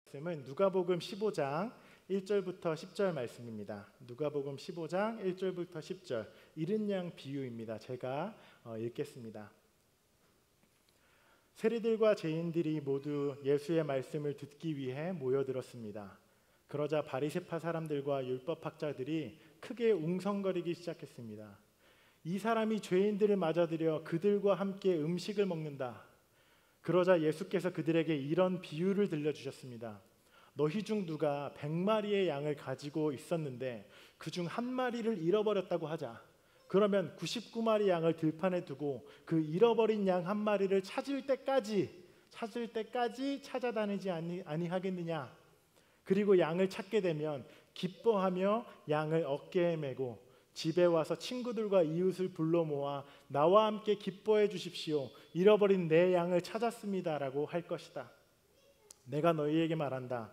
말씀은 누가복음 15장 1절부터 10절 말씀입니다. 누가복음 15장 1절부터 10절 이른 양 비유입니다. 제가 읽겠습니다. 세리들과 죄인들이 모두 예수의 말씀을 듣기 위해 모여들었습니다. 그러자 바리새파 사람들과 율법학자들이 크게 웅성거리기 시작했습니다. 이 사람이 죄인들을 맞아들여 그들과 함께 음식을 먹는다. 그러자 예수께서 그들에게 이런 비유를 들려주셨습니다. 너희 중 누가 100마리의 양을 가지고 있었는데 그중 한 마리를 잃어버렸다고 하자. 그러면 99마리 양을 들판에 두고 그 잃어버린 양 한 마리를 찾을 때까지 찾아다니지 아니하겠느냐. 그리고 양을 찾게 되면 기뻐하며 양을 어깨에 메고 집에 와서 친구들과 이웃을 불러 모아 나와 함께 기뻐해 주십시오. 잃어버린 내 양을 찾았습니다. 라고 할 것이다. 내가 너희에게 말한다.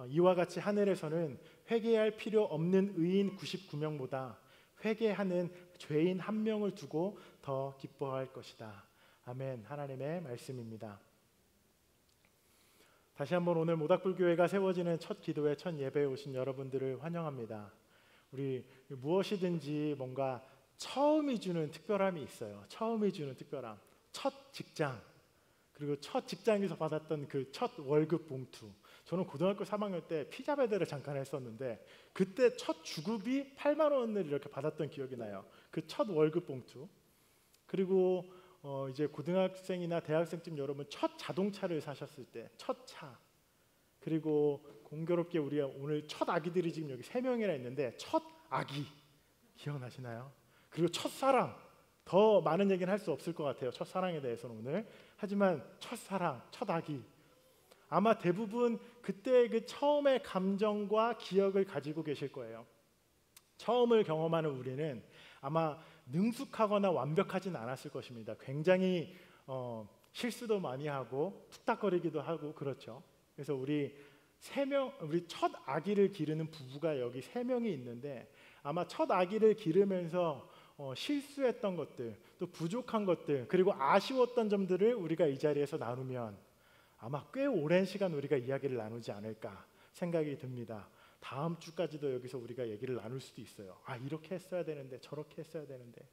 이와 같이 하늘에서는 회개할 필요 없는 의인 99명보다 회개하는 죄인 1명을 두고 더 기뻐할 것이다. 아멘. 하나님의 말씀입니다. 다시 한번 오늘 모닥불교회가 세워지는 첫 기도회, 첫 예배에 오신 여러분들을 환영합니다. 우리 무엇이든지 뭔가 처음이 주는 특별함이 있어요. 처음이 주는 특별함. 첫 직장, 그리고 첫 직장에서 받았던 그 첫 월급 봉투. 저는 고등학교 3학년 때 피자 배달을 잠깐 했었는데 그때 첫 주급이 8만 원을 이렇게 받았던 기억이 나요. 그 첫 월급 봉투. 그리고 이제 고등학생이나 대학생쯤 여러분 첫 자동차를 사셨을 때 첫 차. 그리고 공교롭게 우리가 오늘 첫 아기들이 지금 여기 3명이나 있는데 첫 아기 기억나시나요? 그리고 첫사랑. 더 많은 얘기는 할 수 없을 것 같아요. 첫사랑에 대해서는 오늘. 하지만 첫사랑, 첫 아기. 아마 대부분 그때의 그 처음의 감정과 기억을 가지고 계실 거예요. 처음을 경험하는 우리는 아마 능숙하거나 완벽하진 않았을 것입니다. 굉장히 실수도 많이 하고 툭닥거리기도 하고 그렇죠. 그래서 우리 첫 아기를 기르는 부부가 여기 3명이 있는데 아마 첫 아기를 기르면서 실수했던 것들, 또 부족한 것들, 그리고 아쉬웠던 점들을 우리가 이 자리에서 나누면 아마 꽤 오랜 시간 우리가 이야기를 나누지 않을까 생각이 듭니다. 다음 주까지도 여기서 우리가 얘기를 나눌 수도 있어요. 이렇게 했어야 되는데 저렇게 했어야 되는데.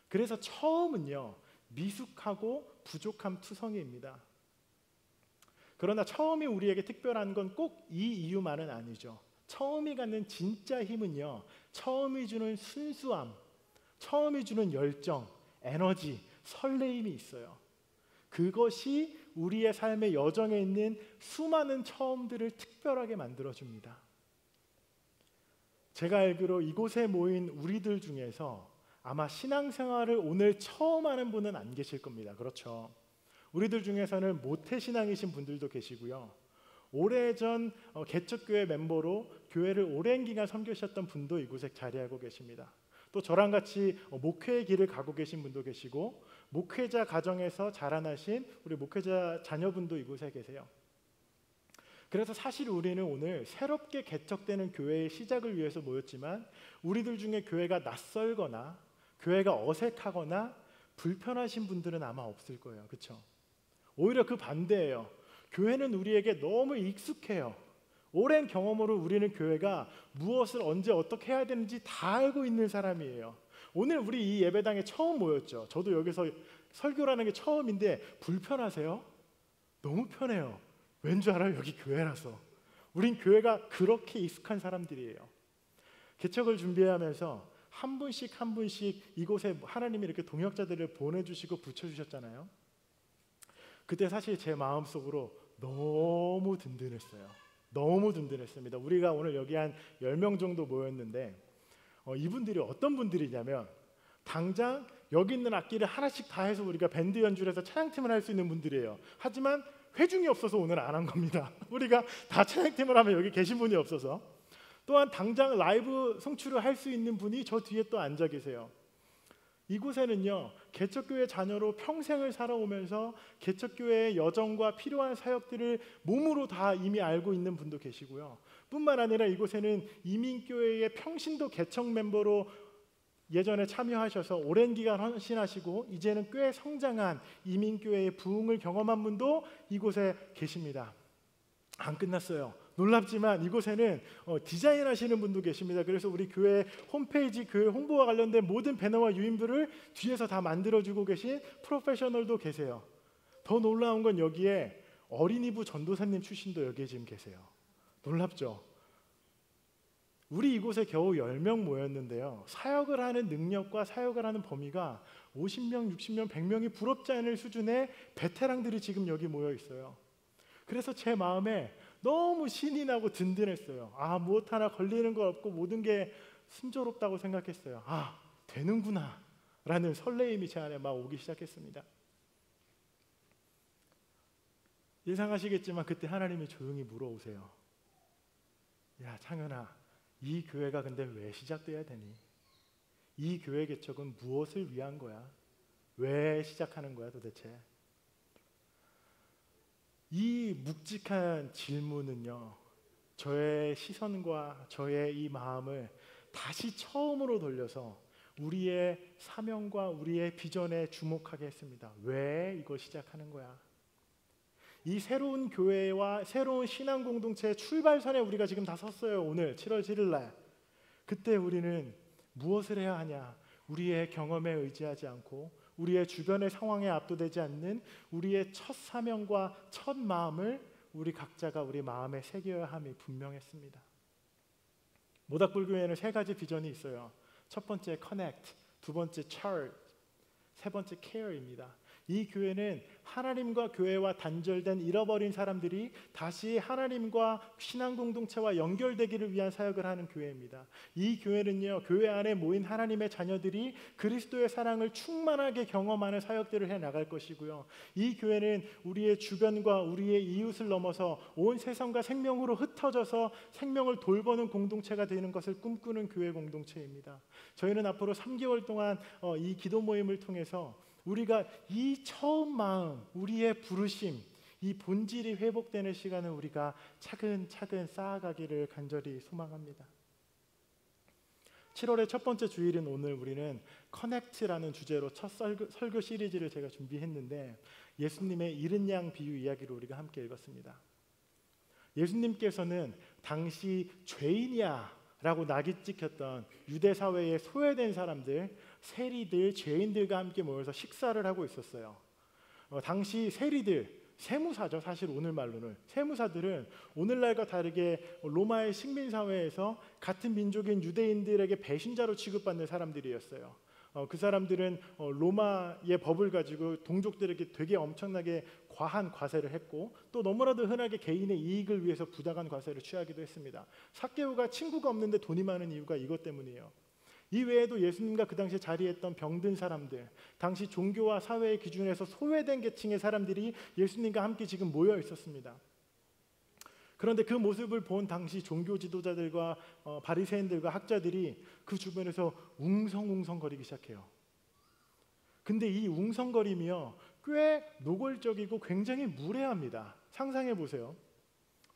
그래서 처음은요, 미숙하고 부족함 투성이입니다. 그러나 처음이 우리에게 특별한 건 꼭 이 이유만은 아니죠. 처음이 갖는 진짜 힘은요, 처음이 주는 순수함, 처음이 주는 열정, 에너지, 설레임이 있어요. 그것이 우리의 삶의 여정에 있는 수많은 처음들을 특별하게 만들어줍니다. 제가 알기로 이곳에 모인 우리들 중에서 아마 신앙생활을 오늘 처음 하는 분은 안 계실 겁니다. 그렇죠? 우리들 중에서는 모태신앙이신 분들도 계시고요. 오래전 개척교회 멤버로 교회를 오랜 기간 섬기셨던 분도 이곳에 자리하고 계십니다. 또 저랑 같이 목회의 길을 가고 계신 분도 계시고 목회자 가정에서 자라나신 우리 목회자 자녀분도 이곳에 계세요. 그래서 사실 우리는 오늘 새롭게 개척되는 교회의 시작을 위해서 모였지만 우리들 중에 교회가 낯설거나 교회가 어색하거나 불편하신 분들은 아마 없을 거예요. 그렇죠? 오히려 그 반대예요. 교회는 우리에게 너무 익숙해요. 오랜 경험으로 우리는 교회가 무엇을 언제 어떻게 해야 되는지 다 알고 있는 사람이에요. 오늘 우리 이 예배당에 처음 모였죠. 저도 여기서 설교라는 게 처음인데 불편하세요? 너무 편해요. 왠 줄 알아요? 여기 교회라서. 우린 교회가 그렇게 익숙한 사람들이에요. 개척을 준비하면서 한 분씩 한 분씩 이곳에 하나님이 이렇게 동역자들을 보내주시고 붙여주셨잖아요. 그때 사실 제 마음속으로 너무 든든했어요. 너무 든든했습니다. 우리가 오늘 여기 한 10명 정도 모였는데 이분들이 어떤 분들이냐면 당장 여기 있는 악기를 하나씩 다 해서 우리가 밴드 연주를 해서 찬양팀을 할 수 있는 분들이에요. 하지만 회중이 없어서 오늘 안 한 겁니다. 우리가 다 찬양팀을 하면 여기 계신 분이 없어서. 또한 당장 라이브 송출을 할 수 있는 분이 저 뒤에 또 앉아 계세요. 이곳에는요, 개척교회 자녀로 평생을 살아오면서 개척교회의 여정과 필요한 사역들을 몸으로 다 이미 알고 있는 분도 계시고요. 뿐만 아니라 이곳에는 이민교회의 평신도 개척 멤버로 예전에 참여하셔서 오랜 기간 헌신하시고 이제는 꽤 성장한 이민교회의 부흥을 경험한 분도 이곳에 계십니다. 안 끝났어요. 놀랍지만 이곳에는 디자인하시는 분도 계십니다. 그래서 우리 교회 홈페이지 교회 홍보와 관련된 모든 배너와 유인물을 뒤에서 다 만들어주고 계신 프로페셔널도 계세요. 더 놀라운 건 여기에 어린이부 전도사님 출신도 여기에 지금 계세요. 놀랍죠? 우리 이곳에 겨우 10명 모였는데요. 사역을 하는 능력과 사역을 하는 범위가 50명, 60명, 100명이 부럽지 않을 수준의 베테랑들이 지금 여기 모여 있어요. 그래서 제 마음에 너무 신이 나고 든든했어요. 무엇 하나 걸리는 거 없고 모든 게 순조롭다고 생각했어요. 되는구나 라는 설레임이 제 안에 막 오기 시작했습니다. 예상하시겠지만 그때 하나님이 조용히 물어오세요. 야 창현아, 이 교회가 근데 왜 시작돼야 되니? 이 교회 개척은 무엇을 위한 거야? 왜 시작하는 거야 도대체? 이 묵직한 질문은요, 저의 시선과 저의 이 마음을 다시 처음으로 돌려서 우리의 사명과 우리의 비전에 주목하게 했습니다. 왜 이걸 시작하는 거야? 이 새로운 교회와 새로운 신앙 공동체의 출발선에 우리가 지금 다 섰어요. 오늘 7월 7일 날. 그때 우리는 무엇을 해야 하냐? 우리의 경험에 의지하지 않고 우리의 주변의 상황에 압도되지 않는 우리의 첫 사명과 첫 마음을 우리 각자가 우리 마음에 새겨야 함이 분명했습니다. 모닥불교회는 3가지 비전이 있어요. 첫 번째 connect, 두 번째 charge, 세 번째 care입니다. 이 교회는 하나님과 교회와 단절된 잃어버린 사람들이 다시 하나님과 신앙 공동체와 연결되기를 위한 사역을 하는 교회입니다. 이 교회는요, 교회 안에 모인 하나님의 자녀들이 그리스도의 사랑을 충만하게 경험하는 사역들을 해 나갈 것이고요. 이 교회는 우리의 주변과 우리의 이웃을 넘어서 온 세상과 생명으로 흩어져서 생명을 돌보는 공동체가 되는 것을 꿈꾸는 교회 공동체입니다. 저희는 앞으로 3개월 동안 이 기도 모임을 통해서 우리가 이 처음 마음, 우리의 부르심, 이 본질이 회복되는 시간을 우리가 차근차근 쌓아가기를 간절히 소망합니다. 7월의 첫 번째 주일인 오늘 우리는 커넥트라는 주제로 첫 설교 시리즈를 제가 준비했는데 예수님의 잃은 양 비유 이야기를 우리가 함께 읽었습니다. 예수님께서는 당시 죄인이야 라고 낙이 찍혔던 유대 사회에 소외된 사람들, 세리들, 죄인들과 함께 모여서 식사를 하고 있었어요. 당시 세리들, 세무사죠. 사실 오늘 말로는 세무사들은 오늘날과 다르게 로마의 식민 사회에서 같은 민족인 유대인들에게 배신자로 취급받는 사람들이었어요. 그 사람들은 로마의 법을 가지고 동족들에게 되게 엄청나게 과한 과세를 했고 또 너무나도 흔하게 개인의 이익을 위해서 부당한 과세를 취하기도 했습니다. 삭개오가 친구가 없는데 돈이 많은 이유가 이것 때문이에요. 이 외에도 예수님과 그 당시에 자리했던 병든 사람들, 당시 종교와 사회의 기준에서 소외된 계층의 사람들이 예수님과 함께 지금 모여 있었습니다. 그런데 그 모습을 본 당시 종교 지도자들과 바리새인들과 학자들이 그 주변에서 웅성웅성거리기 시작해요. 근데 이 웅성거림이요, 꽤 노골적이고 굉장히 무례합니다. 상상해 보세요.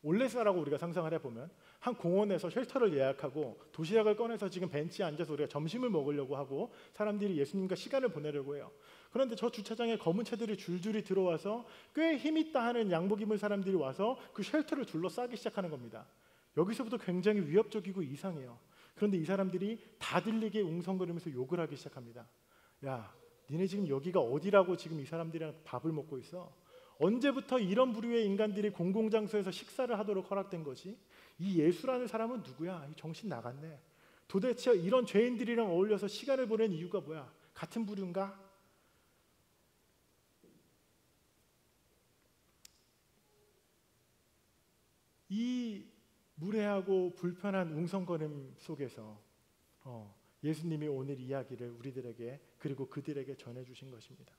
올레사라고 우리가 상상을 해보면 한 공원에서 쉘터를 예약하고 도시락을 꺼내서 지금 벤치에 앉아서 우리가 점심을 먹으려고 하고 사람들이 예수님과 시간을 보내려고 해요. 그런데 저 주차장에 검은 차들이 줄줄이 들어와서 꽤 힘있다 하는 양복 입은 사람들이 와서 그 쉘터를 둘러싸기 시작하는 겁니다. 여기서부터 굉장히 위협적이고 이상해요. 그런데 이 사람들이 다 들리게 웅성거리면서 욕을 하기 시작합니다. 야, 니네 지금 여기가 어디라고 지금 이 사람들이랑 밥을 먹고 있어? 언제부터 이런 부류의 인간들이 공공장소에서 식사를 하도록 허락된 거지? 이 예수라는 사람은 누구야? 정신 나갔네. 도대체 이런 죄인들이랑 어울려서 시간을 보낸 이유가 뭐야? 같은 부류인가? 이 무례하고 불편한 웅성거림 속에서 예수님이 오늘 이야기를 우리들에게 그리고 그들에게 전해주신 것입니다.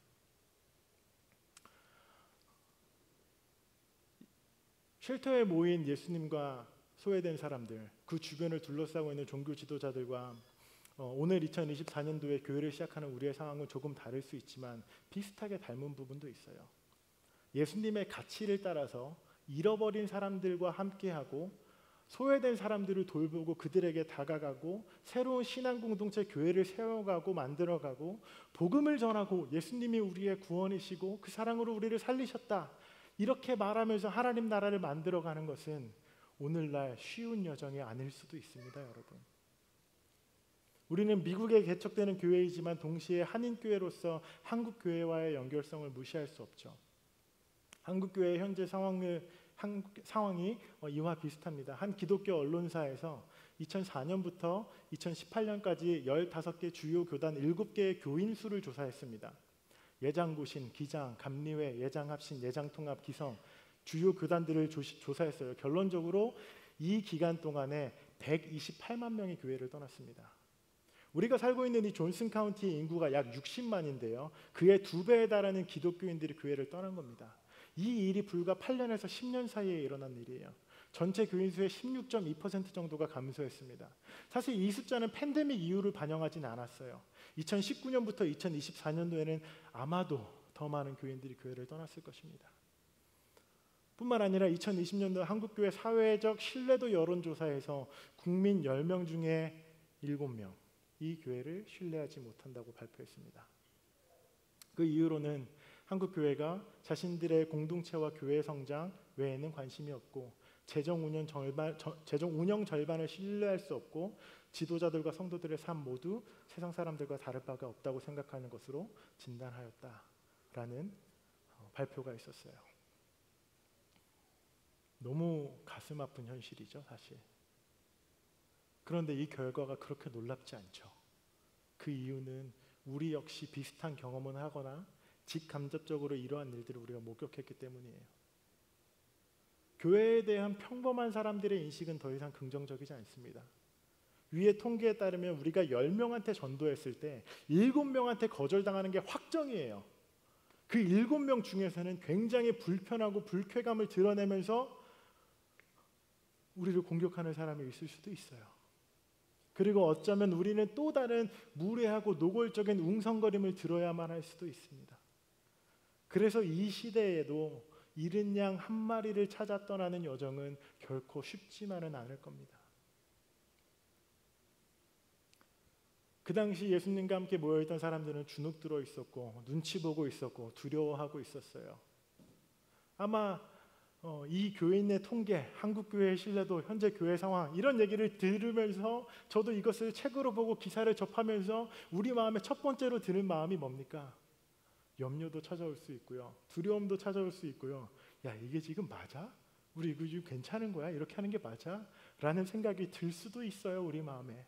쉘터에 모인 예수님과 소외된 사람들, 그 주변을 둘러싸고 있는 종교 지도자들과 오늘 2024년도에 교회를 시작하는 우리의 상황은 조금 다를 수 있지만 비슷하게 닮은 부분도 있어요. 예수님의 가치를 따라서 잃어버린 사람들과 함께하고 소외된 사람들을 돌보고 그들에게 다가가고 새로운 신앙 공동체 교회를 세워가고 만들어가고 복음을 전하고 예수님이 우리의 구원이시고 그 사랑으로 우리를 살리셨다. 이렇게 말하면서 하나님 나라를 만들어가는 것은 오늘날 쉬운 여정이 아닐 수도 있습니다, 여러분. 우리는 미국에 개척되는 교회이지만 동시에 한인교회로서 한국교회와의 연결성을 무시할 수 없죠. 한국교회의 현재 상황이 이와 비슷합니다. 한 기독교 언론사에서 2004년부터 2018년까지 15개 주요 교단 7개의 교인 수를 조사했습니다. 예장고신, 기장, 감리회, 예장합신, 예장통합, 기성 주요 교단들을 조사했어요. 결론적으로 이 기간 동안에 128만 명이 교회를 떠났습니다. 우리가 살고 있는 이 존슨 카운티의 인구가 약 60만인데요. 그의 2배에 달하는 기독교인들이 교회를 떠난 겁니다. 이 일이 불과 8년에서 10년 사이에 일어난 일이에요. 전체 교인 수의 16.2% 정도가 감소했습니다. 사실 이 숫자는 팬데믹 이후를 반영하진 않았어요. 2019년부터 2024년도에는 아마도 더 많은 교인들이 교회를 떠났을 것입니다. 뿐만 아니라 2020년도 한국교회 사회적 신뢰도 여론조사에서 국민 10명 중에 7명 이 교회를 신뢰하지 못한다고 발표했습니다. 그 이유로는 한국 교회가 자신들의 공동체와 교회 성장 외에는 관심이 없고 재정 운영 절반을 신뢰할 수 없고 지도자들과 성도들의 삶 모두 세상 사람들과 다를 바가 없다고 생각하는 것으로 진단하였다라는 발표가 있었어요. 너무 가슴 아픈 현실이죠, 사실. 그런데 이 결과가 그렇게 놀랍지 않죠. 그 이유는 우리 역시 비슷한 경험을 하거나 직간접적으로 이러한 일들을 우리가 목격했기 때문이에요. 교회에 대한 평범한 사람들의 인식은 더 이상 긍정적이지 않습니다. 위의 통계에 따르면 우리가 10명한테 전도했을 때 7명한테 거절당하는 게 확정이에요. 그 7명 중에서는 굉장히 불편하고 불쾌감을 드러내면서 우리를 공격하는 사람이 있을 수도 있어요. 그리고 어쩌면 우리는 또 다른 무례하고 노골적인 웅성거림을 들어야만 할 수도 있습니다. 그래서 이 시대에도 잃은 양 한 마리를 찾아 떠나는 여정은 결코 쉽지만은 않을 겁니다. 그 당시 예수님과 함께 모여있던 사람들은 주눅 들어 있었고 눈치 보고 있었고 두려워하고 있었어요. 아마 이 교인의 통계, 한국교회의 신뢰도, 현재 교회 상황 이런 얘기를 들으면서 저도 이것을 책으로 보고 기사를 접하면서 우리 마음에 첫 번째로 드는 마음이 뭡니까? 염려도 찾아올 수 있고요. 두려움도 찾아올 수 있고요. 야, 이게 지금 맞아? 우리 이거 지금 괜찮은 거야? 이렇게 하는 게 맞아? 라는 생각이 들 수도 있어요, 우리 마음에.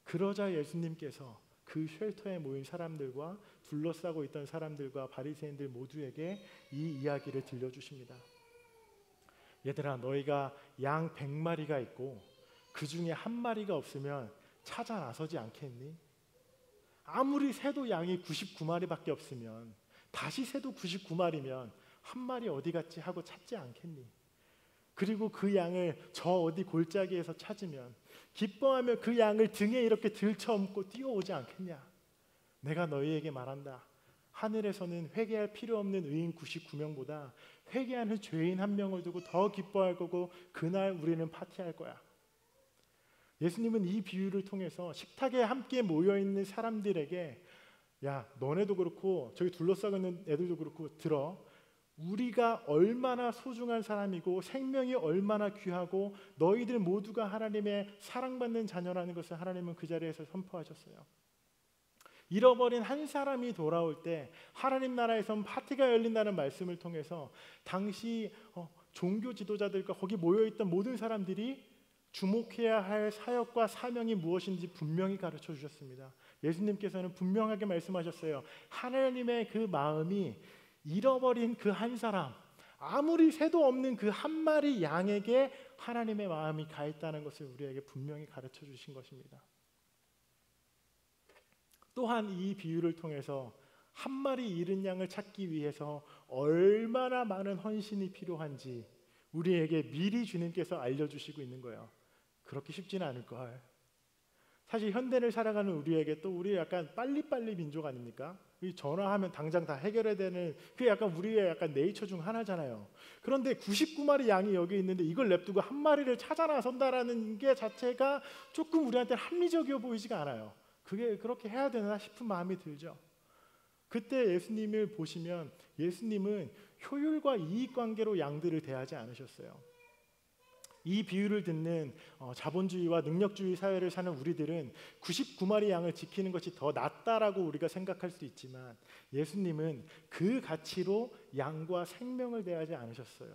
그러자 예수님께서 그 쉘터에 모인 사람들과 둘러싸고 있던 사람들과 바리새인들 모두에게 이 이야기를 들려주십니다. 얘들아, 너희가 양 100마리가 있고 그 중에 한 마리가 없으면 찾아 나서지 않겠니? 아무리 새도 양이 99마리밖에 없으면 다시 새도 99마리면 한 마리 어디 갔지 하고 찾지 않겠니? 그리고 그 양을 저 어디 골짜기에서 찾으면 기뻐하며 그 양을 등에 이렇게 들쳐업고 뛰어오지 않겠냐? 내가 너희에게 말한다. 하늘에서는 회개할 필요 없는 의인 99명보다 회개하는 죄인 1명을 두고 더 기뻐할 거고 그날 우리는 파티할 거야. 예수님은 이 비유를 통해서 식탁에 함께 모여있는 사람들에게 야, 너네도 그렇고 저기 둘러싸고 있는 애들도 그렇고 들어. 우리가 얼마나 소중한 사람이고 생명이 얼마나 귀하고 너희들 모두가 하나님의 사랑받는 자녀라는 것을 하나님은 그 자리에서 선포하셨어요. 잃어버린 한 사람이 돌아올 때 하나님 나라에선 파티가 열린다는 말씀을 통해서 당시 종교 지도자들과 거기 모여있던 모든 사람들이 주목해야 할 사역과 사명이 무엇인지 분명히 가르쳐 주셨습니다. 예수님께서는 분명하게 말씀하셨어요. 하나님의 그 마음이 잃어버린 그 한 사람, 아무리 새도 없는 그 한 마리 양에게 하나님의 마음이 가 있다는 것을 우리에게 분명히 가르쳐 주신 것입니다. 또한 이 비유를 통해서 한 마리 잃은 양을 찾기 위해서 얼마나 많은 헌신이 필요한지 우리에게 미리 주님께서 알려주시고 있는 거예요. 그렇게 쉽지는 않을 걸. 사실 현대를 살아가는 우리에게 또 우리 약간 빨리빨리 민족 아닙니까? 전화하면 당장 다 해결해야 되는 그게 약간 우리의 약간 네이처 중 하나잖아요. 그런데 99마리 양이 여기 있는데 이걸 냅두고 한 마리를 찾아 나선다라는 게 자체가 조금 우리한테 합리적이어 보이지가 않아요. 그게 그렇게 해야 되나 싶은 마음이 들죠. 그때 예수님을 보시면 예수님은 효율과 이익 관계로 양들을 대하지 않으셨어요. 이 비유를 듣는 자본주의와 능력주의 사회를 사는 우리들은 99마리 양을 지키는 것이 더 낫다라고 우리가 생각할 수 있지만, 예수님은 그 가치로 양과 생명을 대하지 않으셨어요.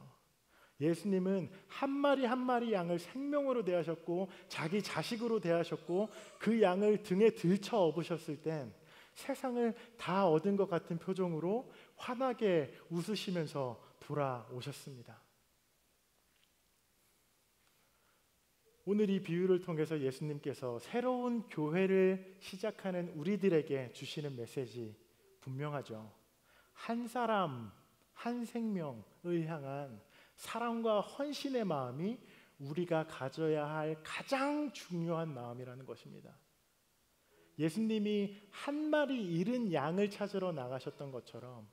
예수님은 한 마리 한 마리 양을 생명으로 대하셨고 자기 자식으로 대하셨고, 그 양을 등에 들쳐 업으셨을 땐 세상을 다 얻은 것 같은 표정으로 환하게 웃으시면서 돌아오셨습니다. 오늘 이 비유를 통해서 예수님께서 새로운 교회를 시작하는 우리들에게 주시는 메시지 분명하죠. 한 사람, 한 생명을 향한 사랑과 헌신의 마음이 우리가 가져야 할 가장 중요한 마음이라는 것입니다. 예수님이 한 마리 잃은 양을 찾으러 나가셨던 것처럼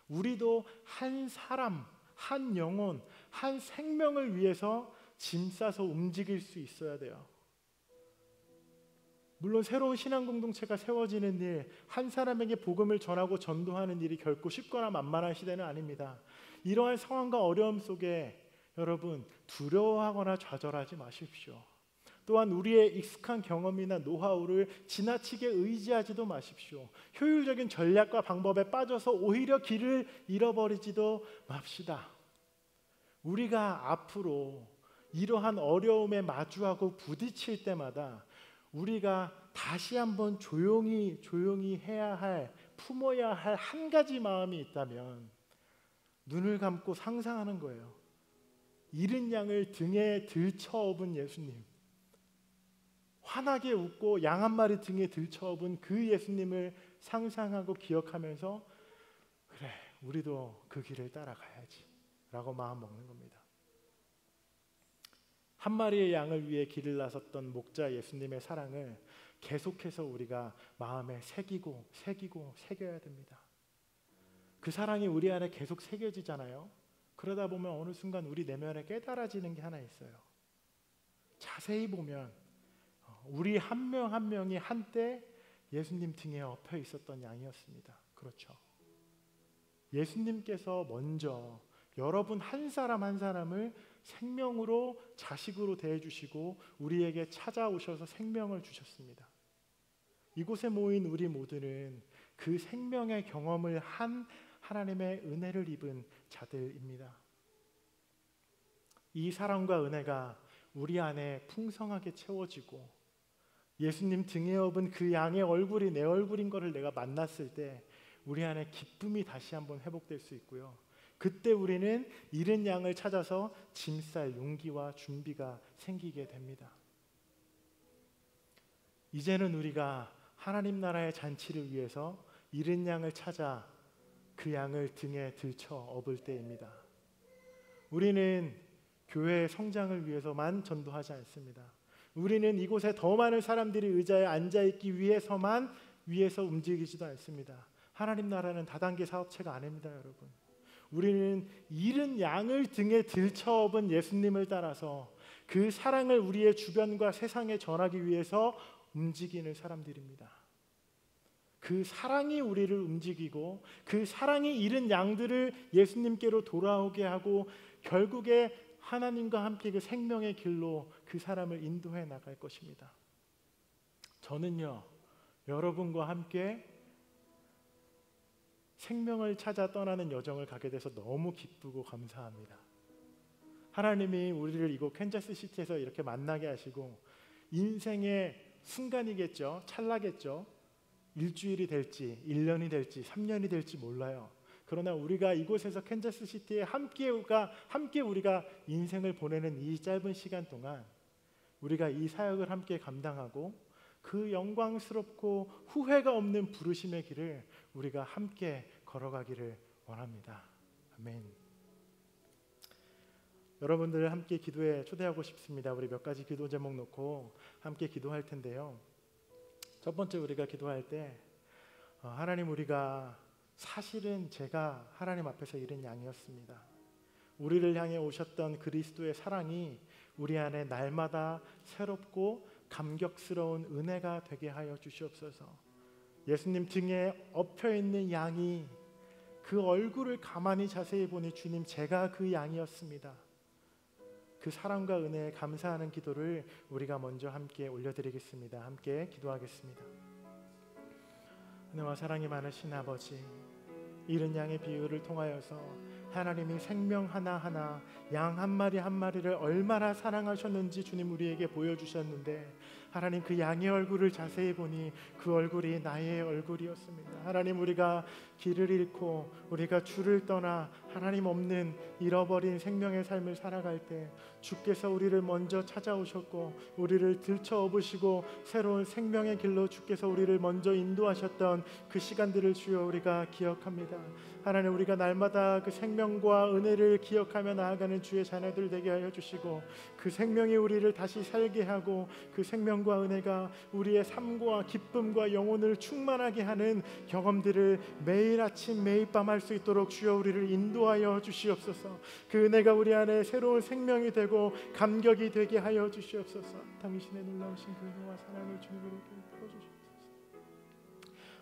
우리도 한 사람, 한 영혼, 한 생명을 위해서 짐 싸서 움직일 수 있어야 돼요. 물론 새로운 신앙 공동체가 세워지는 일, 한 사람에게 복음을 전하고 전도하는 일이 결코 쉽거나 만만한 시대는 아닙니다. 이러한 상황과 어려움 속에 여러분 두려워하거나 좌절하지 마십시오. 또한 우리의 익숙한 경험이나 노하우를 지나치게 의지하지도 마십시오. 효율적인 전략과 방법에 빠져서 오히려 길을 잃어버리지도 맙시다. 우리가 앞으로 이러한 어려움에 마주하고 부딪힐 때마다 우리가 다시 한번 조용히 해야 할, 품어야 할 한 가지 마음이 있다면 눈을 감고 상상하는 거예요. 잃은 양을 등에 들쳐 업은 예수님, 환하게 웃고 양 한 마리 등에 들쳐 업은 그 예수님을 상상하고 기억하면서 그래, 우리도 그 길을 따라가야지 라고 마음 먹는 겁니다. 한 마리의 양을 위해 길을 나섰던 목자 예수님의 사랑을 계속해서 우리가 마음에 새겨야 됩니다. 그 사랑이 우리 안에 계속 새겨지잖아요. 그러다 보면 어느 순간 우리 내면에 깨달아지는 게 하나 있어요. 자세히 보면 우리 한 명 한 명이 한때 예수님 등에 엎여 있었던 양이었습니다. 그렇죠. 예수님께서 먼저 여러분 한 사람 한 사람을 생명으로, 자식으로 대해주시고 우리에게 찾아오셔서 생명을 주셨습니다. 이곳에 모인 우리 모두는 그 생명의 경험을 한 하나님의 은혜를 입은 자들입니다. 이 사랑과 은혜가 우리 안에 풍성하게 채워지고 예수님 등에 업은 그 양의 얼굴이 내 얼굴인 것을 내가 만났을 때 우리 안에 기쁨이 다시 한번 회복될 수 있고요. 그때 우리는 잃은 양을 찾아서 짐쌀 용기와 준비가 생기게 됩니다. 이제는 우리가 하나님 나라의 잔치를 위해서 잃은 양을 찾아 그 양을 등에 들쳐 업을 때입니다. 우리는 교회의 성장을 위해서만 전도하지 않습니다. 우리는 이곳에 더 많은 사람들이 의자에 앉아있기 위해서 움직이지도 않습니다. 하나님 나라는 다단계 사업체가 아닙니다, 여러분. 우리는 잃은 양을 등에 들쳐 업은 예수님을 따라서 그 사랑을 우리의 주변과 세상에 전하기 위해서 움직이는 사람들입니다. 그 사랑이 우리를 움직이고 그 사랑이 잃은 양들을 예수님께로 돌아오게 하고 결국에 하나님과 함께 그 생명의 길로 그 사람을 인도해 나갈 것입니다. 저는요, 여러분과 함께 생명을 찾아 떠나는 여정을 가게 돼서 너무 기쁘고 감사합니다. 하나님이 우리를 이곳 캔자스시티에서 이렇게 만나게 하시고 인생의 순간이겠죠, 찰나겠죠. 일주일이 될지 1년이 될지 3년이 될지 몰라요. 그러나 우리가 이곳에서 캔자스시티에 함께 우리가 인생을 보내는 이 짧은 시간 동안 우리가 이 사역을 함께 감당하고 그 영광스럽고 후회가 없는 부르심의 길을 우리가 함께 걸어가기를 원합니다. 아멘. 여러분들 함께 기도에 초대하고 싶습니다. 우리 몇 가지 기도 제목 놓고 함께 기도할 텐데요. 첫 번째, 우리가 기도할 때 하나님, 우리가 사실은 제가 하나님 앞에서 잃은 양이었습니다. 우리를 향해 오셨던 그리스도의 사랑이 우리 안에 날마다 새롭고 감격스러운 은혜가 되게 하여 주시옵소서. 예수님 등에 엎여 있는 양이 그 얼굴을 가만히 자세히 보니 주님, 제가 그 양이었습니다. 그 사랑과 은혜에 감사하는 기도를 우리가 먼저 함께 올려드리겠습니다. 함께 기도하겠습니다. 은혜와 사랑이 많으신 아버지, 이른 양의 비유를 통하여서 하나님이 생명 하나하나, 양 한 마리 한 마리를 얼마나 사랑하셨는지 주님 우리에게 보여주셨는데, 하나님 그 양의 얼굴을 자세히 보니 그 얼굴이 나의 얼굴이었습니다. 하나님, 우리가 길을 잃고 우리가 주를 떠나 하나님 없는 잃어버린 생명의 삶을 살아갈 때 주께서 우리를 먼저 찾아오셨고 우리를 들쳐 업으시고 새로운 생명의 길로 주께서 우리를 먼저 인도하셨던 그 시간들을 주여 우리가 기억합니다. 하나님, 우리가 날마다 그 생명과 은혜를 기억하며 나아가는 주의 자녀들 되게 하여 주시고, 그 생명이 우리를 다시 살게 하고 그 생명과 은혜가 우리의 삶과 기쁨과 영혼을 충만하게 하는 경험들을 매일 아침 매일 밤 할 수 있도록 주여 우리를 인도하여 주시옵소서. 그 은혜가 우리 안에 새로운 생명이 되고 감격이 되게 하여 주시옵소서. 당신의 놀라우신 그 은혜와 사랑을 주님으로 풀어주시옵소서.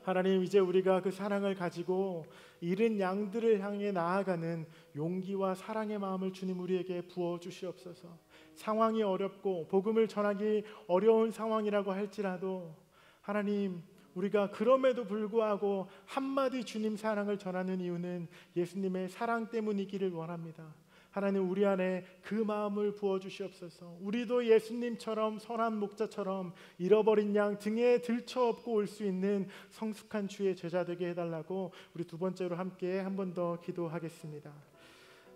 하나님, 이제 우리가 그 사랑을 가지고 잃은 양들을 향해 나아가는 용기와 사랑의 마음을 주님 우리에게 부어 주시옵소서. 상황이 어렵고 복음을 전하기 어려운 상황이라고 할지라도 하나님, 우리가 그럼에도 불구하고 한마디 주님 사랑을 전하는 이유는 예수님의 사랑 때문이기를 원합니다. 하나님, 우리 안에 그 마음을 부어주시옵소서. 우리도 예수님처럼 선한 목자처럼 잃어버린 양 등에 들쳐업고 올 수 있는 성숙한 주의 제자 되게 해달라고 우리 두 번째로 함께 한 번 더 기도하겠습니다.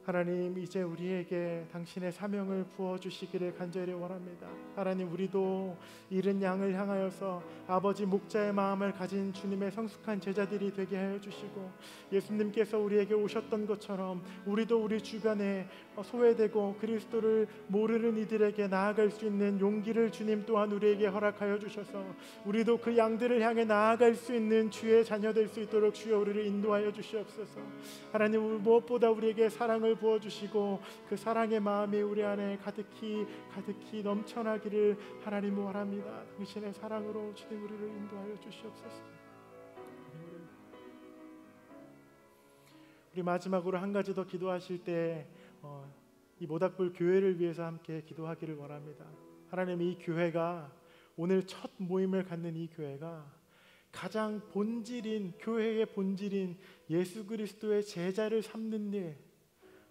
하나님, 이제 우리에게 당신의 사명을 부어주시기를 간절히 원합니다. 하나님, 우리도 잃은 양을 향하여서 아버지 목자의 마음을 가진 주님의 성숙한 제자들이 되게 하여 주시고, 예수님께서 우리에게 오셨던 것처럼 우리도 우리 주변에 소외되고 그리스도를 모르는 이들에게 나아갈 수 있는 용기를 주님 또한 우리에게 허락하여 주셔서 우리도 그 양들을 향해 나아갈 수 있는 주의 자녀 될 수 있도록 주여 우리를 인도하여 주시옵소서. 하나님, 무엇보다 우리에게 사랑을 부어주시고 그 사랑의 마음이 우리 안에 가득히 넘쳐나기를 하나님 원합니다. 당신의 사랑으로 주님 우리를 인도하여 주시옵소서. 우리 마지막으로 한 가지 더 기도하실 때 이 모닥불 교회를 위해서 함께 기도하기를 원합니다. 하나님, 이 교회가 오늘 첫 모임을 갖는 이 교회가 가장 본질인 교회의 본질인 예수 그리스도의 제자를 삼는 일,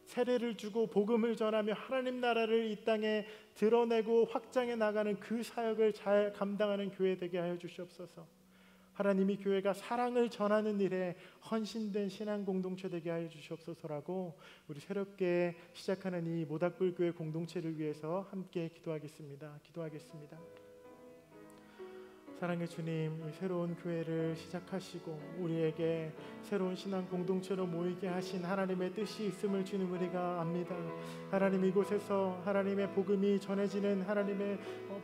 세례를 주고 복음을 전하며 하나님 나라를 이 땅에 드러내고 확장해 나가는 그 사역을 잘 감당하는 교회 되게 하여 주시옵소서. 하나님이 교회가 사랑을 전하는 일에 헌신된 신앙 공동체 되게 하여 주시옵소서라고 우리 새롭게 시작하는 이 모닥불 교회 공동체를 위해서 함께 기도하겠습니다. 사랑의 주님, 이 새로운 교회를 시작하시고 우리에게 새로운 신앙 공동체로 모이게 하신 하나님의 뜻이 있음을 주님 우리가 압니다. 하나님, 이곳에서 하나님의 복음이 전해지는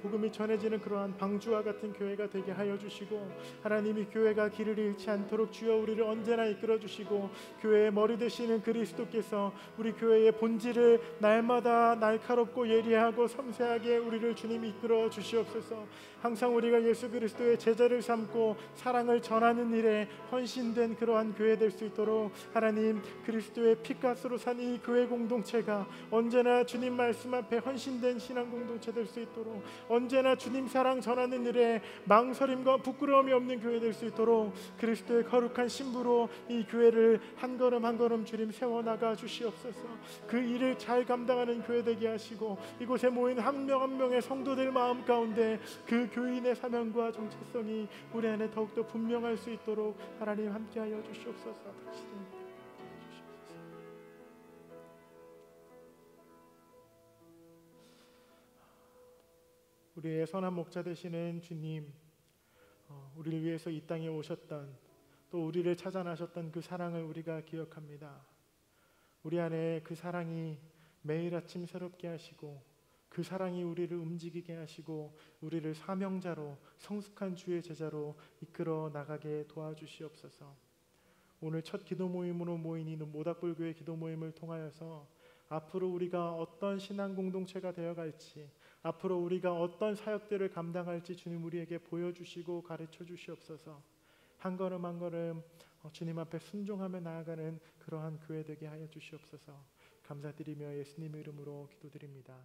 복음이 전해지는 그러한 방주와 같은 교회가 되게 하여 주시고, 하나님이 교회가 길을 잃지 않도록 주여 우리를 언제나 이끌어 주시고, 교회의 머리 되시는 그리스도께서 우리 교회의 본질을 날마다 날카롭고 예리하고 섬세하게 우리를 주님이 이끌어 주시옵소서. 항상 우리가 예수 그리스도의 제자를 삼고 사랑을 전하는 일에 헌신된 그러한 교회 될 수 있도록 하나님, 그리스도의 피값으로 산 이 교회 공동체가 언제나 주님 말씀 앞에 헌신된 신앙 공동체 될 수 있도록, 언제나 주님 사랑 전하는 일에 망설임과 부끄러움이 없는 교회 될 수 있도록 그리스도의 거룩한 신부로 이 교회를 한 걸음 한 걸음 주님 세워나가 주시옵소서. 그 일을 잘 감당하는 교회 되게 하시고, 이곳에 모인 한 명 한 명의 성도들 마음 가운데 그 교인의 사명과 정체성이 우리 안에 더욱더 분명할 수 있도록 하나님 함께하여 주시옵소서. 우리의 선한 목자 되시는 주님, 우리를 위해서 이 땅에 오셨던, 또 우리를 찾아 나셨던 그 사랑을 우리가 기억합니다. 우리 안에 그 사랑이 매일 아침 새롭게 하시고, 그 사랑이 우리를 움직이게 하시고 우리를 사명자로, 성숙한 주의 제자로 이끌어 나가게 도와주시옵소서. 오늘 첫 기도 모임으로 모인 이 모닥불 교회 기도 모임을 통하여서 앞으로 우리가 어떤 신앙 공동체가 되어갈지, 앞으로 우리가 어떤 사역들을 감당할지 주님 우리에게 보여주시고 가르쳐 주시옵소서. 한 걸음 한 걸음 주님 앞에 순종하며 나아가는 그러한 교회 되게 하여 주시옵소서. 감사드리며 예수님의 이름으로 기도드립니다.